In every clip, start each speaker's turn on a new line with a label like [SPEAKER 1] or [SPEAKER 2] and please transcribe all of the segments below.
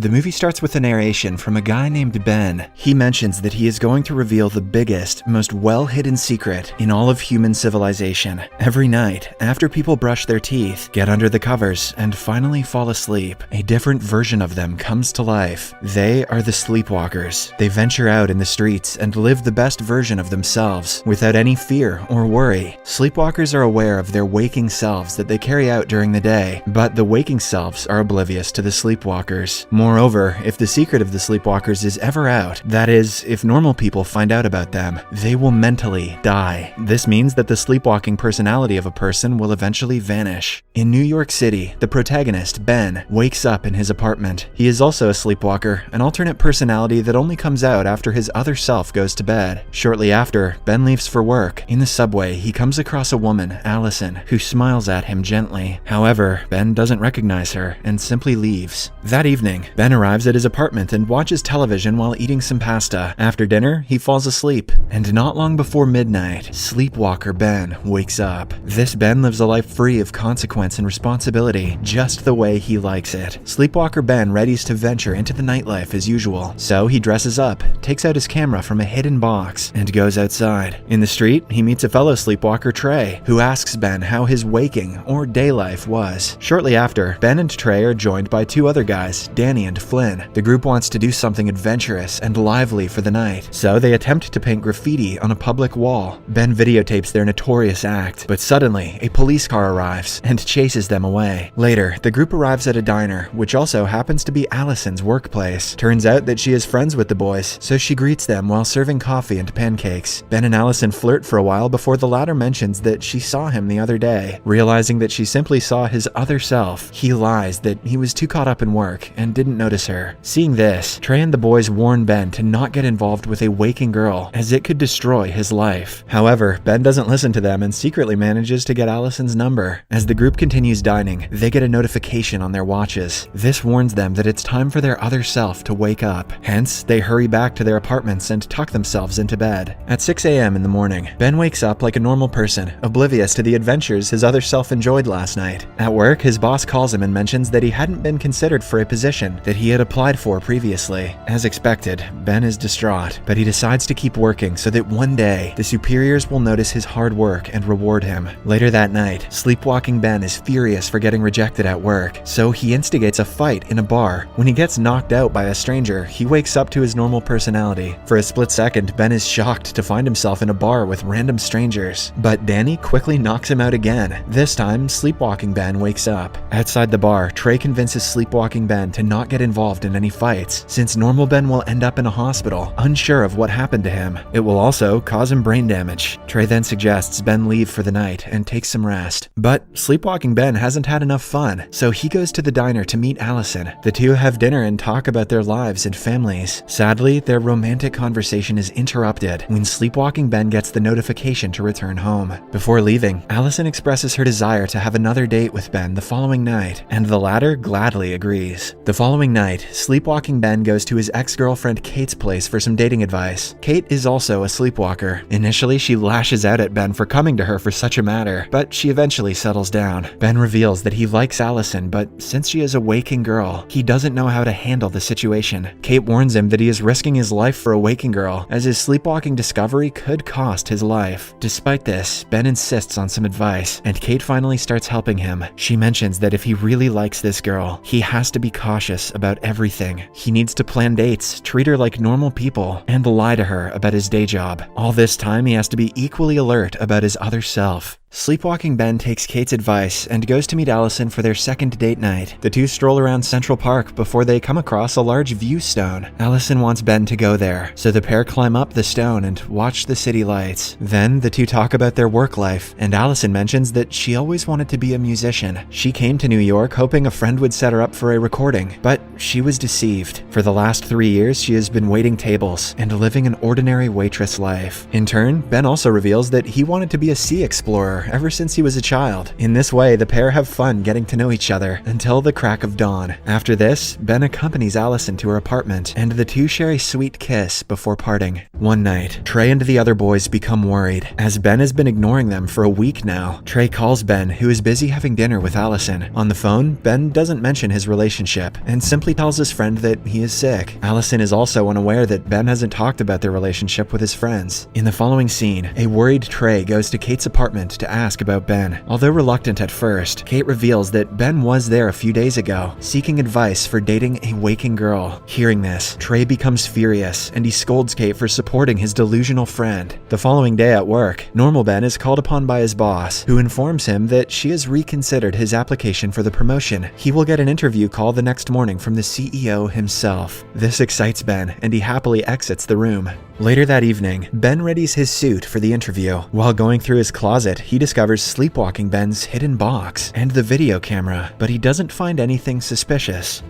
[SPEAKER 1] The movie starts with a narration from a guy named Ben. He mentions that he is going to reveal the biggest, most well-hidden secret in all of human civilization. Every night, after people brush their teeth, get under the covers, and finally fall asleep, a different version of them comes to life. They are the sleepwalkers. They venture out in the streets and live the best version of themselves, without any fear or worry. Sleepwalkers are aware of their waking selves that they carry out during the day, but the waking selves are oblivious to the sleepwalkers. Moreover, if the secret of the sleepwalkers is ever out, that is, if normal people find out about them, they will mentally die. This means that the sleepwalking personality of a person will eventually vanish. In New York City, the protagonist, Ben, wakes up in his apartment. He is also a sleepwalker, an alternate personality that only comes out after his other self goes to bed. Shortly after, Ben leaves for work. In the subway, he comes across a woman, Allison, who smiles at him gently. However, Ben doesn't recognize her and simply leaves. That evening, Ben arrives at his apartment and watches television while eating some pasta. After dinner, he falls asleep. And not long before midnight, sleepwalker Ben wakes up. This Ben lives a life free of consequence and responsibility, just the way he likes it. Sleepwalker Ben readies to venture into the nightlife as usual. So he dresses up, takes out his camera from a hidden box, and goes outside. In the street, he meets a fellow sleepwalker, Trey, who asks Ben how his waking or day life was. Shortly after, Ben and Trey are joined by two other guys, Danny and Flynn. The group wants to do something adventurous and lively for the night, so they attempt to paint graffiti on a public wall. Ben videotapes their notorious act, but suddenly, a police car arrives and chases them away. Later, the group arrives at a diner, which also happens to be Allison's workplace. Turns out that she is friends with the boys, so she greets them while serving coffee and pancakes. Ben and Allison flirt for a while before the latter mentions that she saw him the other day. Realizing that she simply saw his other self, he lies that he was too caught up in work and didn't notice her. Seeing this, Trey and the boys warn Ben to not get involved with a waking girl, as it could destroy his life. However, Ben doesn't listen to them and secretly manages to get Allison's number. As the group continues dining, they get a notification on their watches. This warns them that it's time for their other self to wake up. Hence, they hurry back to their apartments and tuck themselves into bed. At 6 a.m. in the morning, Ben wakes up like a normal person, oblivious to the adventures his other self enjoyed last night. At work, his boss calls him and mentions that he hadn't been considered for a position that he had applied for previously. As expected, Ben is distraught, but he decides to keep working so that one day, the superiors will notice his hard work and reward him. Later that night, sleepwalking Ben is furious for getting rejected at work, so he instigates a fight in a bar. When he gets knocked out by a stranger, he wakes up to his normal personality. For a split second, Ben is shocked to find himself in a bar with random strangers, but Danny quickly knocks him out again. This time, sleepwalking Ben wakes up. Outside the bar, Trey convinces sleepwalking Ben to not get involved in any fights, since normal Ben will end up in a hospital, unsure of what happened to him. It will also cause him brain damage. Trey then suggests Ben leave for the night and take some rest. But sleepwalking Ben hasn't had enough fun, so he goes to the diner to meet Allison. The two have dinner and talk about their lives and families. Sadly, their romantic conversation is interrupted when sleepwalking Ben gets the notification to return home. Before leaving, Allison expresses her desire to have another date with Ben the following night, and the latter gladly agrees. The following night, sleepwalking Ben goes to his ex-girlfriend Kate's place for some dating advice. Kate is also a sleepwalker. Initially, she lashes out at Ben for coming to her for such a matter, but she eventually settles down. Ben reveals that he likes Allison, but since she is a waking girl, he doesn't know how to handle the situation. Kate warns him that he is risking his life for a waking girl, as his sleepwalking discovery could cost his life. Despite this, Ben insists on some advice, and Kate finally starts helping him. She mentions that if he really likes this girl, he has to be cautious about everything. He needs to plan dates, treat her like normal people, and lie to her about his day job. All this time, he has to be equally alert about his other self. Sleepwalking Ben takes Kate's advice and goes to meet Allison for their second date night. The two stroll around Central Park before they come across a large view stone. Allison wants Ben to go there, so the pair climb up the stone and watch the city lights. Then the two talk about their work life, and Allison mentions that she always wanted to be a musician. She came to New York hoping a friend would set her up for a recording, but she was deceived. For the last 3 years, she has been waiting tables and living an ordinary waitress life. In turn, Ben also reveals that he wanted to be a sea explorer, for ever since he was a child. In this way, the pair have fun getting to know each other until the crack of dawn. After this, Ben accompanies Allison to her apartment, and the two share a sweet kiss before parting. One night, Trey and the other boys become worried, as Ben has been ignoring them for a week now. Trey calls Ben, who is busy having dinner with Allison. On the phone, Ben doesn't mention his relationship, and simply tells his friend that he is sick. Allison is also unaware that Ben hasn't talked about their relationship with his friends. In the following scene, a worried Trey goes to Kate's apartment to ask about Ben. Although reluctant at first, Kate reveals that Ben was there a few days ago, seeking advice for dating a waking girl. Hearing this, Trey becomes furious, and he scolds Kate for supporting his delusional friend. The following day at work, Normal Ben is called upon by his boss, who informs him that she has reconsidered his application for the promotion. He will get an interview call the next morning from the CEO himself. This excites Ben, and he happily exits the room. Later that evening, Ben readies his suit for the interview. While going through his closet, he discovers Sleepwalking Ben's hidden box and the video camera, but he doesn't find anything suspicious.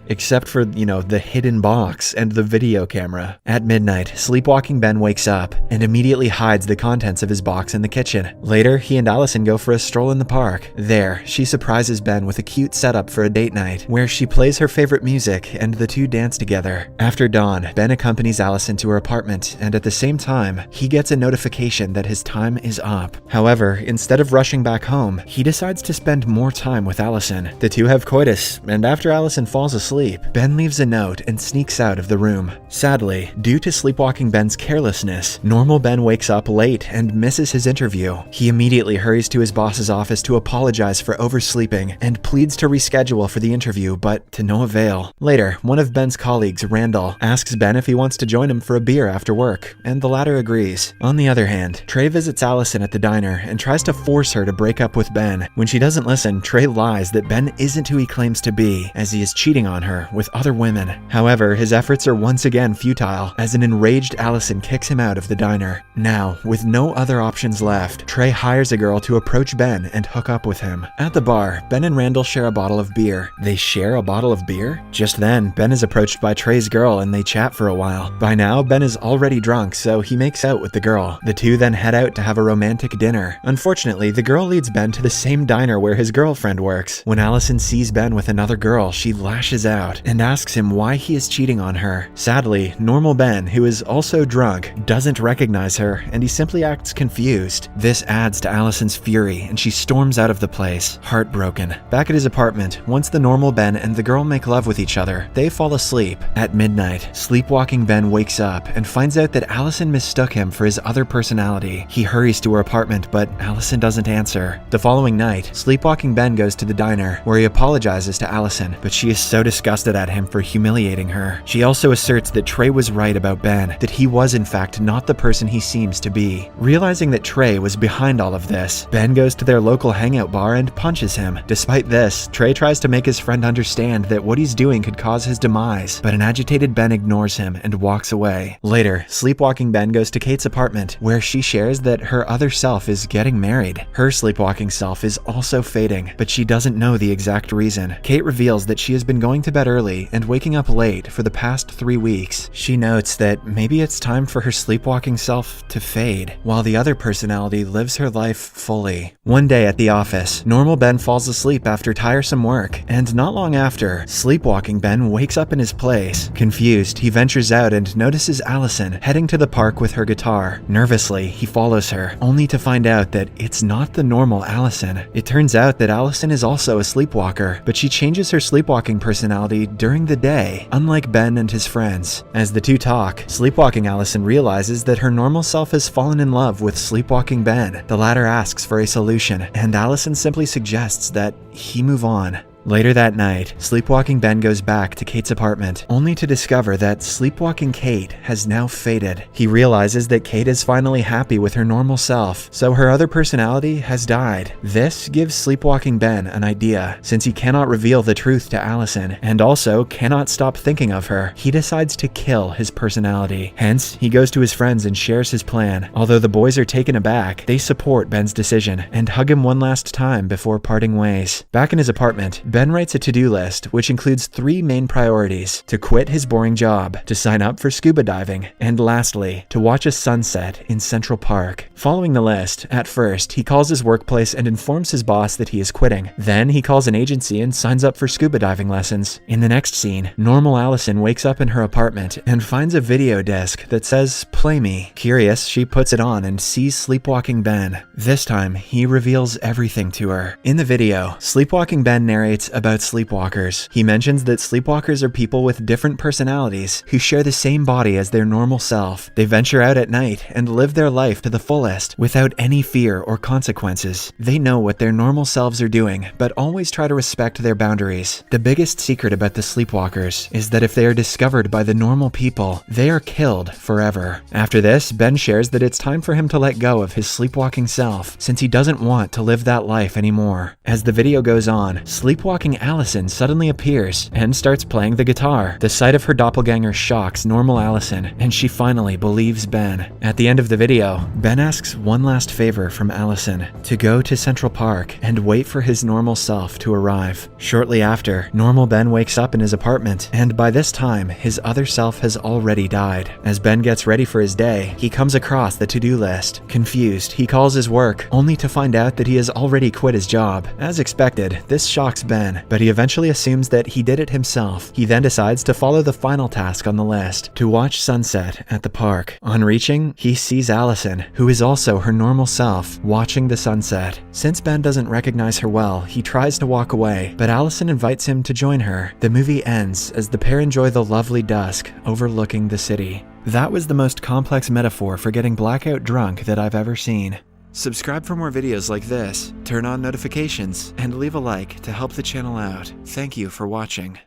[SPEAKER 1] Except for, the hidden box and the video camera. At midnight, Sleepwalking Ben wakes up and immediately hides the contents of his box in the kitchen. Later, he and Allison go for a stroll in the park. There, she surprises Ben with a cute setup for a date night, where she plays her favorite music and the two dance together. After dawn, Ben accompanies Allison to her apartment, and at the same time, he gets a notification that his time is up. However, instead of rushing back home, he decides to spend more time with Allison. The two have coitus, and after Allison falls asleep, Ben leaves a note and sneaks out of the room. Sadly, due to Sleepwalking Ben's carelessness, Normal Ben wakes up late and misses his interview. He immediately hurries to his boss's office to apologize for oversleeping and pleads to reschedule for the interview, but to no avail. Later, one of Ben's colleagues, Randall, asks Ben if he wants to join him for a beer after work, and the latter agrees. On the other hand, Trey visits Allison at the diner and tries to force her to break up with Ben. When she doesn't listen, Trey lies that Ben isn't who he claims to be, as he is cheating on her with other women. However, his efforts are once again futile, as an enraged Allison kicks him out of the diner. Now, with no other options left, Trey hires a girl to approach Ben and hook up with him. At the bar, Ben and Randall share a bottle of beer. They share a bottle of beer? Just then, Ben is approached by Trey's girl and they chat for a while. By now, Ben is already drunk, so he makes out with the girl. The two then head out to have a romantic dinner. Unfortunately, the girl leads Ben to the same diner where his girlfriend works. When Allison sees Ben with another girl, she lashes out and asks him why he is cheating on her. Sadly, Normal Ben, who is also drunk, doesn't recognize her, and he simply acts confused. This adds to Allison's fury, and she storms out of the place, heartbroken. Back at his apartment, once the Normal Ben and the girl make love with each other, they fall asleep. At midnight, Sleepwalking Ben wakes up and finds out that Allison mistook him for his other personality. He hurries to her apartment, but Allison doesn't answer. The following night, Sleepwalking Ben goes to the diner, where he apologizes to Allison, but she is so disgusted at him for humiliating her. She also asserts that Trey was right about Ben, that he was in fact not the person he seems to be. Realizing that Trey was behind all of this, Ben goes to their local hangout bar and punches him. Despite this, Trey tries to make his friend understand that what he's doing could cause his demise, but an agitated Ben ignores him and walks away. Later, Sleepwalking Ben goes to Kate's apartment, where she shares that her other self is getting married. Her sleepwalking self is also fading, but she doesn't know the exact reason. Kate reveals that she has been going to bed early and waking up late for the past 3 weeks. She notes that maybe it's time for her sleepwalking self to fade, while the other personality lives her life fully. One day at the office, Normal Ben falls asleep after tiresome work, and not long after, Sleepwalking Ben wakes up in his place. Confused, he ventures out and notices Allison heading to the park with her guitar. Nervously, he follows her, only to find out that it's not the normal Allison. It turns out that Allison is also a sleepwalker, but she changes her sleepwalking personality during the day, unlike Ben and his friends. As the two talk, Sleepwalking Allison realizes that her normal self has fallen in love with Sleepwalking Ben. The latter asks for a solution, and Allison simply suggests that he move on. Later that night, Sleepwalking Ben goes back to Kate's apartment, only to discover that Sleepwalking Kate has now faded. He realizes that Kate is finally happy with her normal self, so her other personality has died. This gives Sleepwalking Ben an idea. Since he cannot reveal the truth to Allison, and also cannot stop thinking of her, he decides to kill his personality. Hence, he goes to his friends and shares his plan. Although the boys are taken aback, they support Ben's decision, and hug him one last time before parting ways. Back in his apartment, Ben Ben writes a to-do list which includes 3 main priorities: to quit his boring job, to sign up for scuba diving, and lastly, to watch a sunset in Central Park. Following the list, at first, he calls his workplace and informs his boss that he is quitting. Then he calls an agency and signs up for scuba diving lessons. In the next scene, normal Allison wakes up in her apartment and finds a video disc that says, "Play me." Curious, she puts it on and sees sleepwalking Ben. This time, he reveals everything to her. In the video, sleepwalking Ben narrates about sleepwalkers. He mentions that sleepwalkers are people with different personalities who share the same body as their normal self. They venture out at night and live their life to the fullest without any fear or consequences. They know what their normal selves are doing, but always try to respect their boundaries. The biggest secret about the sleepwalkers is that if they are discovered by the normal people, they are killed forever. After this, Ben shares that it's time for him to let go of his sleepwalking self, since he doesn't want to live that life anymore. As the video goes on, sleepwalking Allison suddenly appears and starts playing the guitar. The sight of her doppelganger shocks normal Allison, and she finally believes Ben. At the end of the video, Ben asks one last favor from Allison: to go to Central Park and wait for his normal self to arrive. Shortly after, normal Ben wakes up in his apartment, and by this time, his other self has already died. As Ben gets ready for his day, he comes across the to-do list. Confused, he calls his work, only to find out that he has already quit his job. As expected, this shocks Ben, but he eventually assumes that he did it himself. He then decides to follow the final task on the list: to watch sunset at the park. On reaching, he sees Allison, who is also her normal self, watching the sunset. Since Ben doesn't recognize her well, he tries to walk away, but Allison invites him to join her. The movie ends as the pair enjoy the lovely dusk overlooking the city. That was the most complex metaphor for getting blackout drunk that I've ever seen. Subscribe for more videos like this, turn on notifications, and leave a like to help the channel out. Thank you for watching.